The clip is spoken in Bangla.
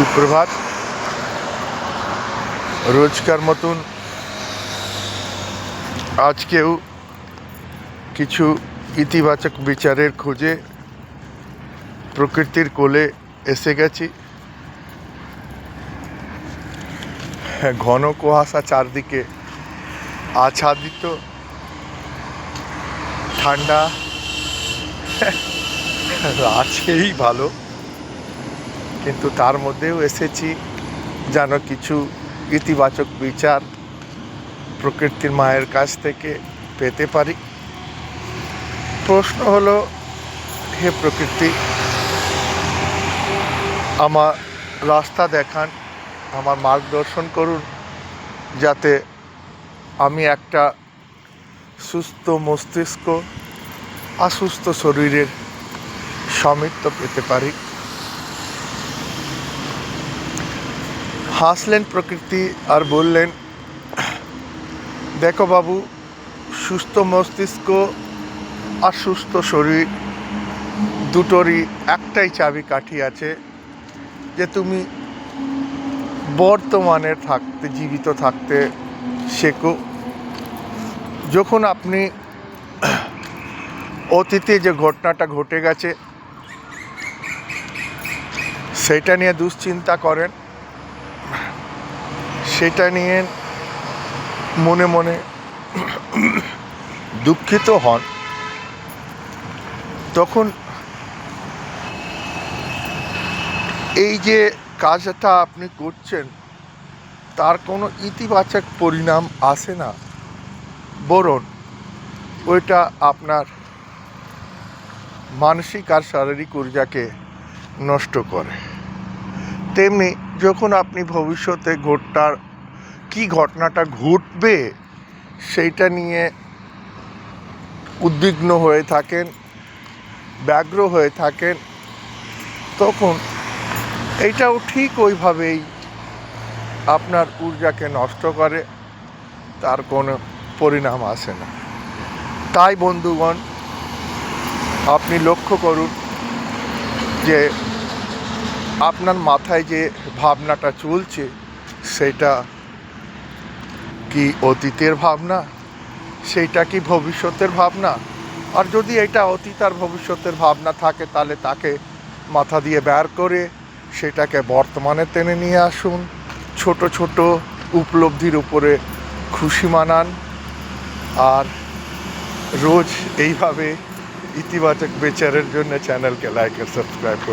সুপ্রভাত। রোজকার মতন আজকেও কিছু ইতিবাচক বিচারের খোঁজে প্রকৃতির কোলে এসে গেছি। ঘন কুয়াশা চারদিকে আচ্ছাদিত, ঠান্ডা আছেই ভালো, কিন্তু তার মধ্যেও এসেছি যেন কিছু ইতিবাচক বিচার প্রকৃতির মায়ের কাছ থেকে পেতে পারি। প্রশ্ন হলো, হে প্রকৃতি, আমার রাস্তা দেখান, আমার মার্গদর্শন করুন, যাতে আমি একটা সুস্থ মস্তিষ্ক অসুস্থ শরীরের সামিত্য পেতে পারি। হাসলেন প্রকৃতি আর বললেন, দেখো বাবু, সুস্থ মস্তিষ্ক আর সুস্থ শরীর দুটোরই একটাই চাবিকাঠি আছে, যে তুমি বর্তমানে জীবিত থাকতে শেখো। যখন আপনি অতীতে যে ঘটনাটা ঘটে গেছে সেটা নিয়ে দুশ্চিন্তা করেন, সেটা নিয়ে মনে মনে দুঃখিত হন, তখন এই যে কাজটা আপনি করছেন তার কোনো ইতিবাচক পরিণাম আসে না, বরং ওইটা আপনার মানসিক আর শারীরিক ঊর্জাকে নষ্ট করে। তেমনি যখন আপনি ভবিষ্যতে ঘটনাটা ঘটবে সেইটা নিয়ে উদ্বিগ্ন হয়ে থাকেন, ব্যগ্র হয়ে থাকেন, তখন এইটাও ঠিক ওইভাবেই আপনার ঊর্জাকে নষ্ট করে, তার কোনো পরিণাম আসে না। তাই বন্ধুগণ, আপনি লক্ষ্য করুন যে আপনার মাথায় যে ভাবনাটা চলছে সেটা কি অতীতের ভাবনা, সেইটা কি ভবিষ্যতের ভাবনা? আর যদি এটা অতীত আর ভবিষ্যতের ভাবনা থাকে তাহলে তাকে মাথা দিয়ে বের করে সেটাকে বর্তমানে টেনে নিয়ে আসুন। ছোট ছোট উপলব্ধির উপরে খুশি মানান, আর রোজ এইভাবে ইতিবাচক বিচারের জন্য চ্যানেলকে লাইক আর সাবস্ক্রাইব করুন।